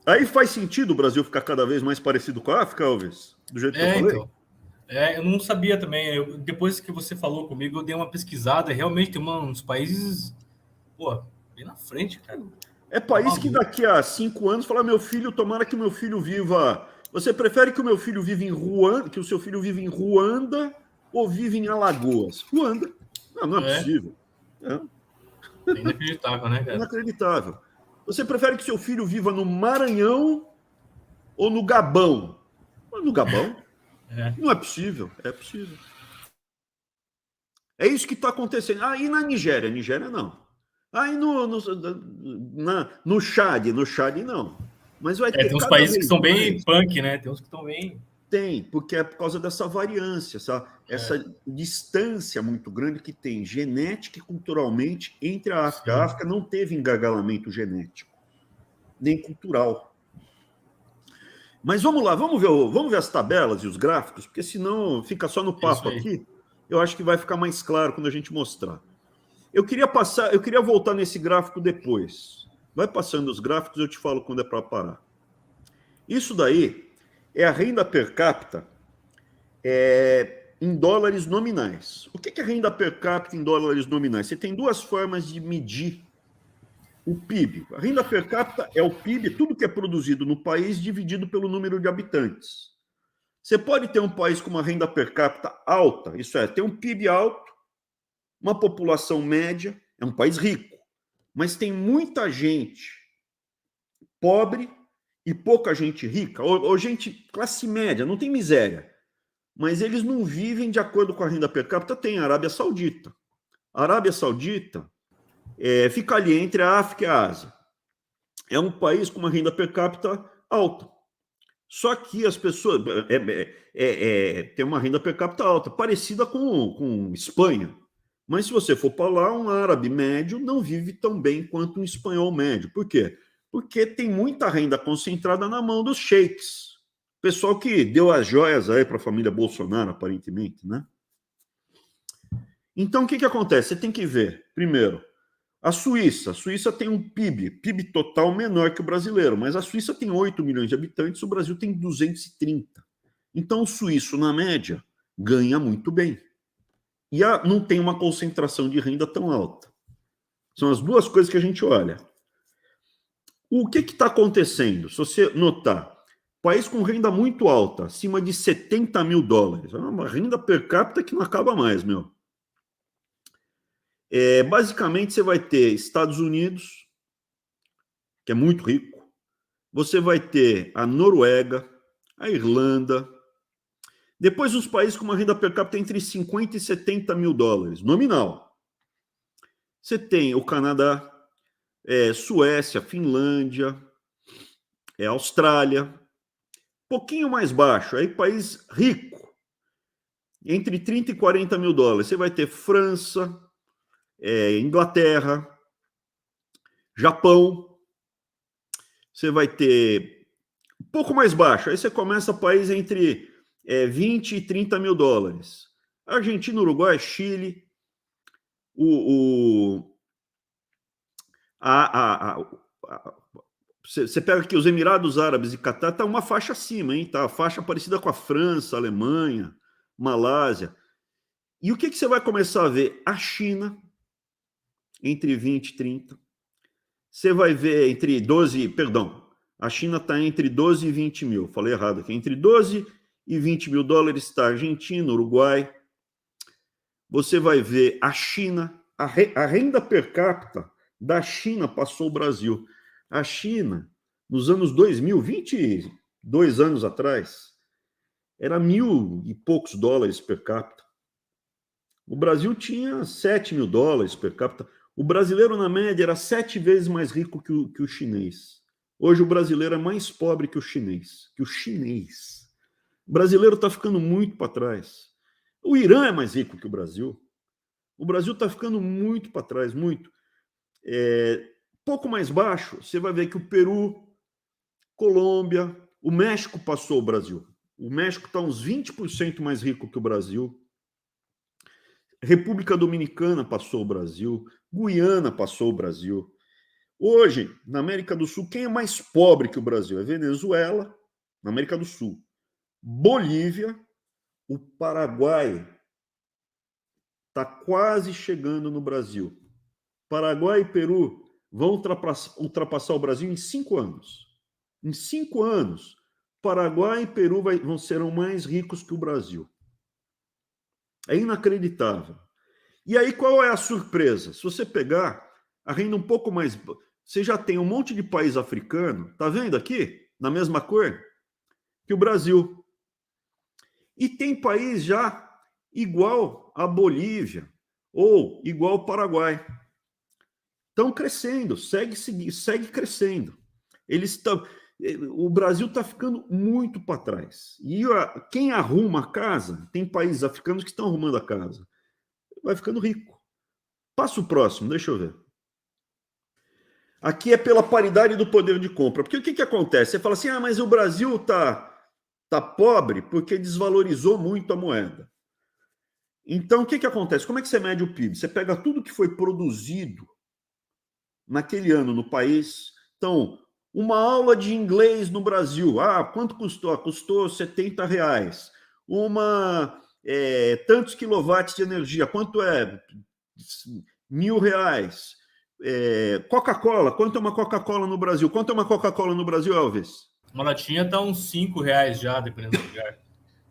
Aí faz sentido o Brasil ficar cada vez mais parecido com a África, Elvis? Do jeito que eu falei? Então. Eu não sabia também. Depois que você falou comigo, eu dei uma pesquisada. Realmente tem uns países, pô, bem na frente, cara. É Tá país que maluco. daqui a 5 anos fala, meu filho, tomara que o meu filho viva. Você prefere que o meu filho viva em Ruanda, que o seu filho vive em Ruanda ou vive em Alagoas? Ruanda. Não, não é É, possível. É é inacreditável, né, cara? inacreditável. Você prefere que seu filho viva no Maranhão ou no Gabão? No Gabão. É. Não é possível. É possível. É isso que está acontecendo. Ah, e na Nigéria? Nigéria não. Aí no Chad? No Chad não. Mas vai ter Tem uns cada países que vez são bem mais. punk, né? Tem uns que estão bem. Tem, porque é por causa dessa variância, essa distância muito grande que tem genética e culturalmente entre a África. A Sim. África não teve engagalamento genético, nem cultural. Mas vamos lá, vamos ver as tabelas e os gráficos, porque senão fica só no Isso papo aí. aqui. Eu acho que vai ficar mais claro quando a gente mostrar. Eu queria voltar nesse gráfico depois. Vai passando os gráficos, eu te falo quando é para parar. Isso daí é a renda per capita em dólares nominais. O que é renda per capita em dólares nominais? Você tem duas formas de medir o PIB. A renda per capita é o PIB, tudo que é produzido no país dividido pelo número de habitantes. Você pode ter um país com uma renda per capita alta, isso é, tem um PIB alto, uma população média, é um país rico, mas tem muita gente pobre e pouca gente rica, ou gente classe média, não tem miséria, mas eles não vivem de acordo com a renda per capita. Tem a Arábia Saudita. A Arábia Saudita fica ali entre a África e a Ásia. É um país com uma renda per capita alta. Só que as pessoas têm uma renda per capita alta, parecida com Espanha. Mas se você for para lá, um árabe médio não vive tão bem quanto um espanhol médio. Por quê? Porque tem muita renda concentrada na mão dos sheiks. Pessoal que deu as joias aí para a família Bolsonaro, aparentemente, né? Então, o que acontece? Você tem que ver, primeiro, a Suíça. A Suíça tem um PIB total menor que o brasileiro, mas a Suíça tem 8 milhões de habitantes, o Brasil tem 230. Então, o suíço, na média, ganha muito bem. E não tem uma concentração de renda tão alta. São as duas coisas que a gente olha. O que está acontecendo? Se você notar, país com renda muito alta, acima de 70 mil dólares, é uma renda per capita que não acaba mais, meu. Basicamente, você vai ter Estados Unidos, que é muito rico, você vai ter a Noruega, a Irlanda, depois os países com uma renda per capita entre 50 e 70 mil dólares, nominal. Você tem o Canadá, Suécia, Finlândia, Austrália, pouquinho mais baixo, aí país rico, entre 30 e 40 mil dólares. Você vai ter França, Inglaterra, Japão, você vai ter um pouco mais baixo, aí você começa país entre 20 e 30 mil dólares. Argentina, Uruguai, Chile, você pega aqui os Emirados Árabes e Catar, tá uma faixa acima, hein? Tá a faixa parecida com a França, a Alemanha, Malásia. E o que você vai começar a ver? A China, entre 20 e 30. Você vai ver entre 12, perdão, a China está entre 12 e 20 mil, falei errado aqui, entre 12 e 20 mil dólares está a Argentina, Uruguai. Você vai ver a China, a renda per capita da China passou o Brasil. A China, nos anos 2000, 22 anos atrás, era 1.000 e poucos dólares per capita. O Brasil tinha 7 mil dólares per capita. O brasileiro, na média, era 7 vezes mais rico que o chinês. Hoje, o brasileiro é mais pobre que o chinês. O brasileiro está ficando muito para trás. O Irã é mais rico que o Brasil. O Brasil está ficando muito para trás, muito. Pouco mais baixo, você vai ver que o Peru, Colômbia, o México passou o Brasil. O México está uns 20% mais rico que o Brasil. República Dominicana passou o Brasil. Guiana passou o Brasil. Hoje, na América do Sul, quem é mais pobre que o Brasil? É Venezuela, na América do Sul. Bolívia, o Paraguai está quase chegando no Brasil. Paraguai e Peru vão ultrapassar o Brasil em 5 anos. Em 5 anos, Paraguai e Peru serão mais ricos que o Brasil. É inacreditável. E aí, qual é a surpresa? Se você pegar a renda um pouco mais... Você já tem um monte de país africano, tá vendo aqui? Na mesma cor que o Brasil. E tem país já igual a Bolívia ou igual ao Paraguai. Estão crescendo, segue crescendo. O Brasil está ficando muito para trás. E quem arruma a casa, tem países africanos que estão arrumando a casa, vai ficando rico. Passa o próximo, deixa eu ver. Aqui é pela paridade do poder de compra. Porque o que acontece? Você fala assim, mas o Brasil tá pobre porque desvalorizou muito a moeda. Então, o que acontece? Como é que você mede o PIB? Você pega tudo que foi produzido naquele ano no país. Então, uma aula de inglês no Brasil. Quanto custou? Custou R$70. Tantos quilowatts de energia. Quanto é? R$1.000. Coca-Cola. Quanto é uma Coca-Cola no Brasil? Quanto é uma Coca-Cola no Brasil, Elvis? Uma latinha está uns R$5 já, dependendo do lugar.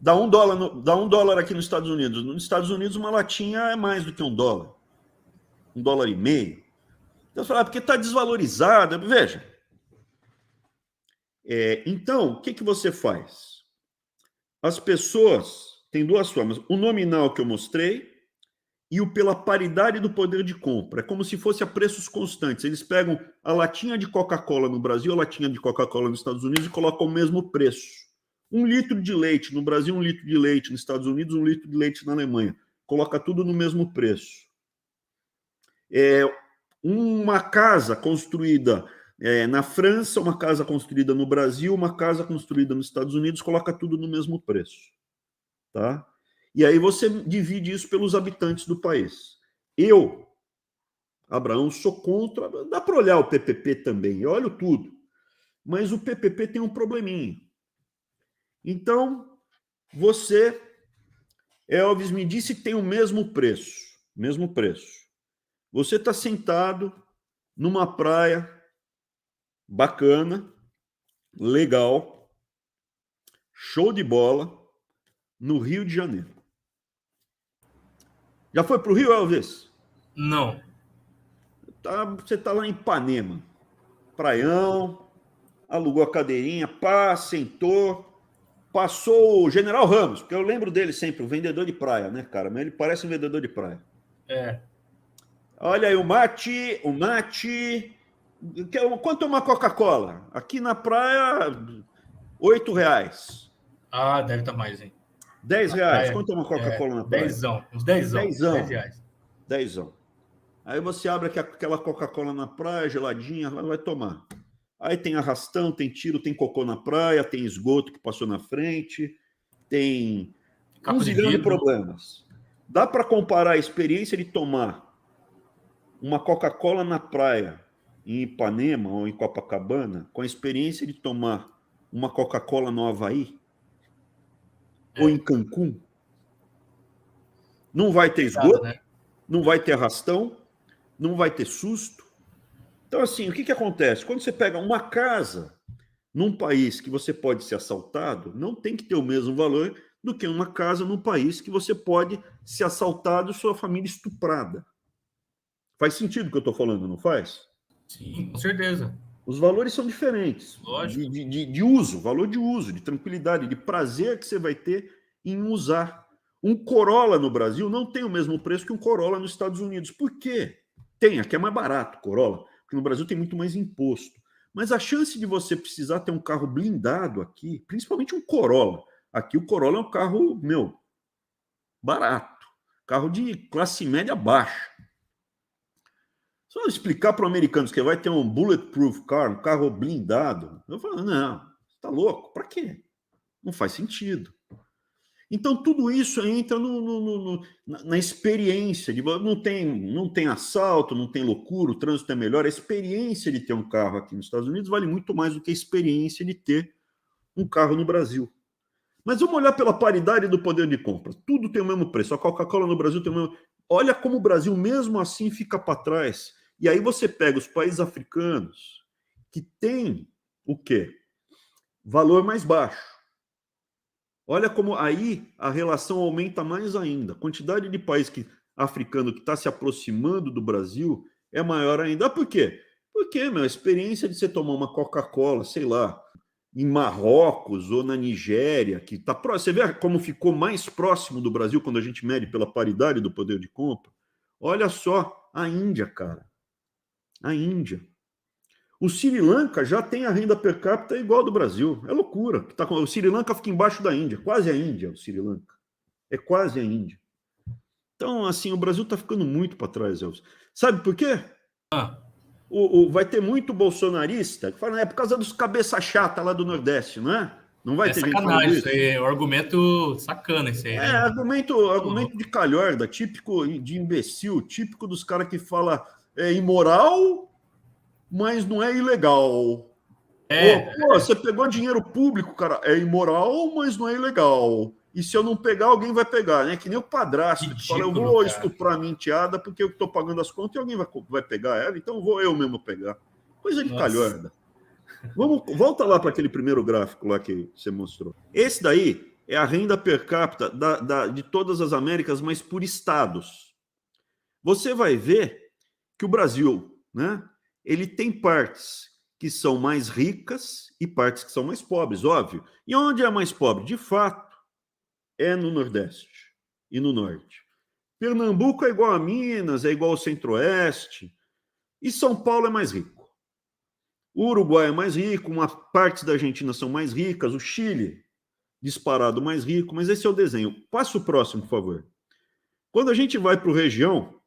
Dá $1 aqui nos Estados Unidos. Nos Estados Unidos, uma latinha é mais do que $1. $1,50. Então, você fala, porque está desvalorizada. Veja. Então, o que você faz? As pessoas têm duas formas. O nominal que eu mostrei e o pela paridade do poder de compra. É como se fosse a preços constantes. Eles pegam a latinha de Coca-Cola no Brasil, a latinha de Coca-Cola nos Estados Unidos e colocam o mesmo preço. 1 litro de leite no Brasil, 1 litro de leite nos Estados Unidos, 1 litro de leite na Alemanha. Coloca tudo no mesmo preço. Uma casa construída na França, uma casa construída no Brasil, uma casa construída nos Estados Unidos, coloca tudo no mesmo preço. Tá? E aí você divide isso pelos habitantes do país. Eu, Abraão, sou contra. Dá para olhar o PPP também, eu olho tudo. Mas o PPP tem um probleminha. Então, você, Elvis, me disse que tem o mesmo preço. Mesmo preço. Você está sentado numa praia bacana, legal, show de bola, no Rio de Janeiro. Já foi para o Rio, Elvis? Não. Você está lá em Ipanema, praião, alugou a cadeirinha, sentou, passou o General Ramos, porque eu lembro dele sempre, o vendedor de praia, né, cara? Mas ele parece um vendedor de praia. Olha aí, o mate. Quanto é uma Coca-Cola? Aqui na praia, R$8. Deve estar mais, hein? R$10. Quanto é uma Coca-Cola na praia? Uns 10. R$10. Aí você abre aquela Coca-Cola na praia, geladinha, vai tomar. Aí tem arrastão, tem tiro, tem cocô na praia, tem esgoto que passou na frente, tem uns grandes problemas. Dá para comparar a experiência de tomar uma Coca-Cola na praia em Ipanema ou em Copacabana com a experiência de tomar uma Coca-Cola no Havaí ou em Cancún? Não vai ter esgoto, né? Não vai ter arrastão, não vai ter susto. Então, assim, o que acontece? Quando você pega uma casa num país que você pode ser assaltado, não tem que ter o mesmo valor do que uma casa num país que você pode ser assaltado e sua família estuprada. Faz sentido o que eu estou falando, não faz? Sim, com certeza. Os valores são diferentes. Lógico. De uso, valor de uso, de tranquilidade, de prazer que você vai ter em usar. Um Corolla no Brasil não tem o mesmo preço que um Corolla nos Estados Unidos. Por quê? Tem, aqui é mais barato Corolla, porque no Brasil tem muito mais imposto. Mas a chance de você precisar ter um carro blindado aqui, principalmente um Corolla, aqui o Corolla é um carro, barato. Carro de classe média baixa. Só explicar para os americanos que vai ter um bulletproof car, um carro blindado, eu falo, não, você está louco? Para quê? Não faz sentido. Então, tudo isso entra na experiência. Não tem assalto, não tem loucura, o trânsito é melhor. A experiência de ter um carro aqui nos Estados Unidos vale muito mais do que a experiência de ter um carro no Brasil. Mas vamos olhar pela paridade do poder de compra. Tudo tem o mesmo preço. A Coca-Cola no Brasil tem o mesmo... Olha como o Brasil, mesmo assim, fica para trás. E aí você pega os países africanos que têm o quê? Valor mais baixo. Olha como aí a relação aumenta mais ainda. A quantidade de país africano que está se aproximando do Brasil é maior ainda. Por quê? Porque, a experiência de você tomar uma Coca-Cola, sei lá, em Marrocos ou na Nigéria, que está próximo. Você vê como ficou mais próximo do Brasil quando a gente mede pela paridade do poder de compra? Olha só, a Índia, cara. A Índia. O Sri Lanka já tem a renda per capita igual ao do Brasil. É loucura. O Sri Lanka fica embaixo da Índia. Quase a Índia, o Sri Lanka. É quase a Índia. Então, assim, o Brasil está ficando muito para trás, Elvis. Sabe por quê? Vai ter muito bolsonarista que fala, é por causa dos cabeça chata lá do Nordeste, não é? Não vai ter gente falando isso? É um argumento sacana esse aí, né? Argumento de calhorda, típico de imbecil, típico dos caras que fala é imoral, mas não é ilegal. Você pegou dinheiro público, cara, é imoral, mas não é ilegal. E se eu não pegar, alguém vai pegar, né? Que nem o padrasto que fala, eu vou estuprar a minha enteada porque eu estou pagando as contas e alguém vai pegar ela, então vou eu mesmo pegar. Coisa de calhorda. Volta lá para aquele primeiro gráfico lá que você mostrou. Esse daí é a renda per capita de todas as Américas, mas por estados. Você vai ver que o Brasil, né? Ele tem partes que são mais ricas e partes que são mais pobres, óbvio. E onde é mais pobre? De fato, é no Nordeste e no Norte. Pernambuco é igual a Minas, é igual ao Centro-Oeste. E São Paulo é mais rico. O Uruguai é mais rico, uma parte da Argentina são mais ricas, o Chile, disparado mais rico, mas esse é o desenho. Passa o próximo, por favor. Quando a gente vai para o região,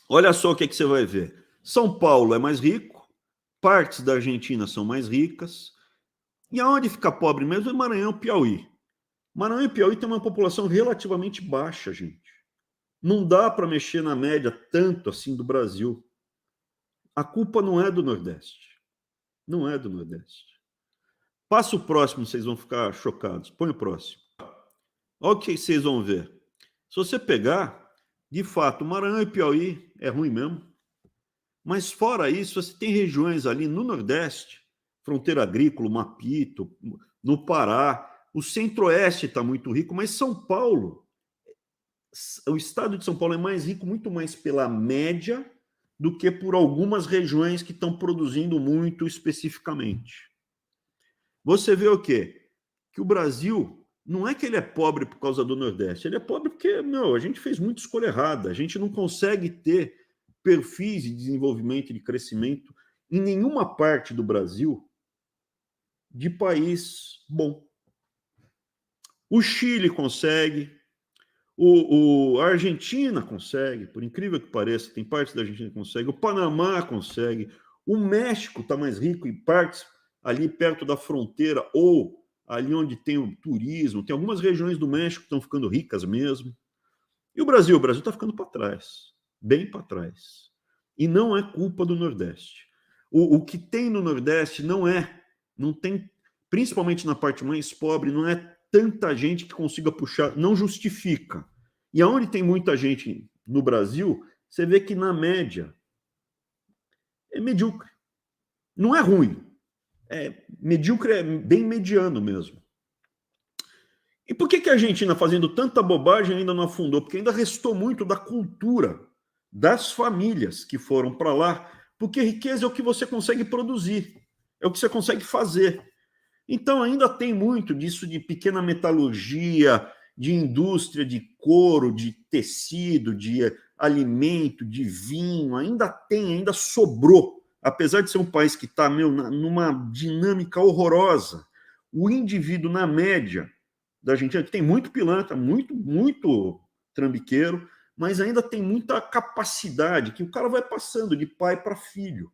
olha só o que você vai ver. São Paulo é mais rico, partes da Argentina são mais ricas, e aonde fica pobre mesmo é Maranhão e Piauí. Maranhão e Piauí tem uma população relativamente baixa, gente. Não dá para mexer na média tanto assim do Brasil. A culpa não é do Nordeste. Não é do Nordeste. Passa o próximo, vocês vão ficar chocados. Põe o próximo. Olha o que vocês vão ver. Se você pegar, de fato, Maranhão e Piauí é ruim mesmo. Mas fora isso, você tem regiões ali no Nordeste, fronteira agrícola, Mapito, no Pará. O Centro-Oeste está muito rico, mas São Paulo, o estado de São Paulo é mais rico, muito mais pela média do que por algumas regiões que estão produzindo muito especificamente. Você vê o quê? Que o Brasil, não é que ele é pobre por causa do Nordeste, ele é pobre porque, a gente fez muita escolha errada, a gente não consegue ter perfis de desenvolvimento e de crescimento em nenhuma parte do Brasil de país bom. O Chile consegue, a Argentina consegue, por incrível que pareça, tem partes da Argentina que consegue, o Panamá consegue, o México está mais rico em partes ali perto da fronteira ou ali onde tem o turismo, tem algumas regiões do México que estão ficando ricas mesmo. E o Brasil está ficando para trás, bem para trás. E não é culpa do Nordeste. O que tem no Nordeste não tem, principalmente na parte mais pobre, não é tanta gente que consiga puxar, não justifica. E aonde tem muita gente no Brasil, você vê que na média é medíocre. Não é ruim. Medíocre é bem mediano mesmo. E por que a Argentina, fazendo tanta bobagem, ainda não afundou? Porque ainda restou muito da cultura das famílias que foram para lá, porque riqueza é o que você consegue produzir, é o que você consegue fazer. Então ainda tem muito disso de pequena metalurgia, de indústria de couro, de tecido, de alimento, de vinho, ainda sobrou, apesar de ser um país que está numa dinâmica horrorosa. O indivíduo, na média da Argentina, que tem muito pilantra, muito trambiqueiro, mas ainda tem muita capacidade que o cara vai passando de pai para filho.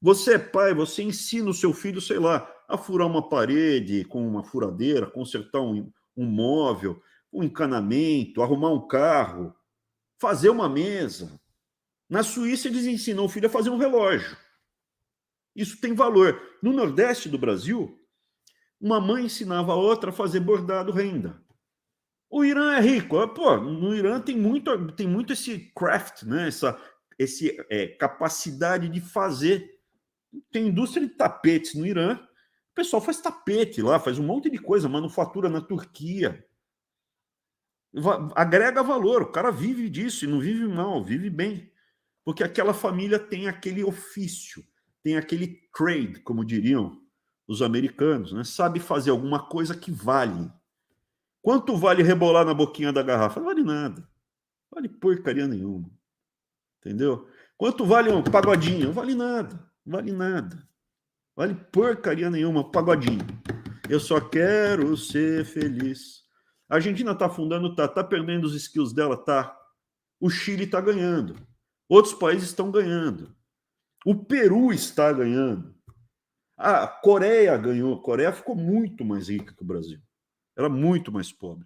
Você é pai, você ensina o seu filho, sei lá, a furar uma parede com uma furadeira, consertar um um móvel, um encanamento, arrumar um carro, fazer uma mesa. Na Suíça, eles ensinam o filho a fazer um relógio. Isso tem valor. No Nordeste do Brasil, uma mãe ensinava a outra a fazer bordado renda. O Irã é rico. Pô, no Irã tem muito esse craft, né? Essa capacidade de fazer. Tem indústria de tapetes no Irã. O pessoal faz tapete lá, faz um monte de coisa, manufatura na Turquia. Agrega valor. O cara vive disso e não vive mal, vive bem. Porque aquela família tem aquele ofício, tem aquele trade, como diriam os americanos, né? Sabe fazer alguma coisa que vale. Quanto vale rebolar na boquinha da garrafa? Não vale nada. Vale porcaria nenhuma. Entendeu? Quanto vale um pagodinho? Não vale nada. Vale nada. Vale porcaria nenhuma, pagodinho. Eu só quero ser feliz. A Argentina tá afundando, tá perdendo os skills dela, tá. O Chile tá ganhando. Outros países estão ganhando. O Peru está ganhando. A Coreia ganhou. A Coreia ficou muito mais rica que o Brasil. Era muito mais pobre.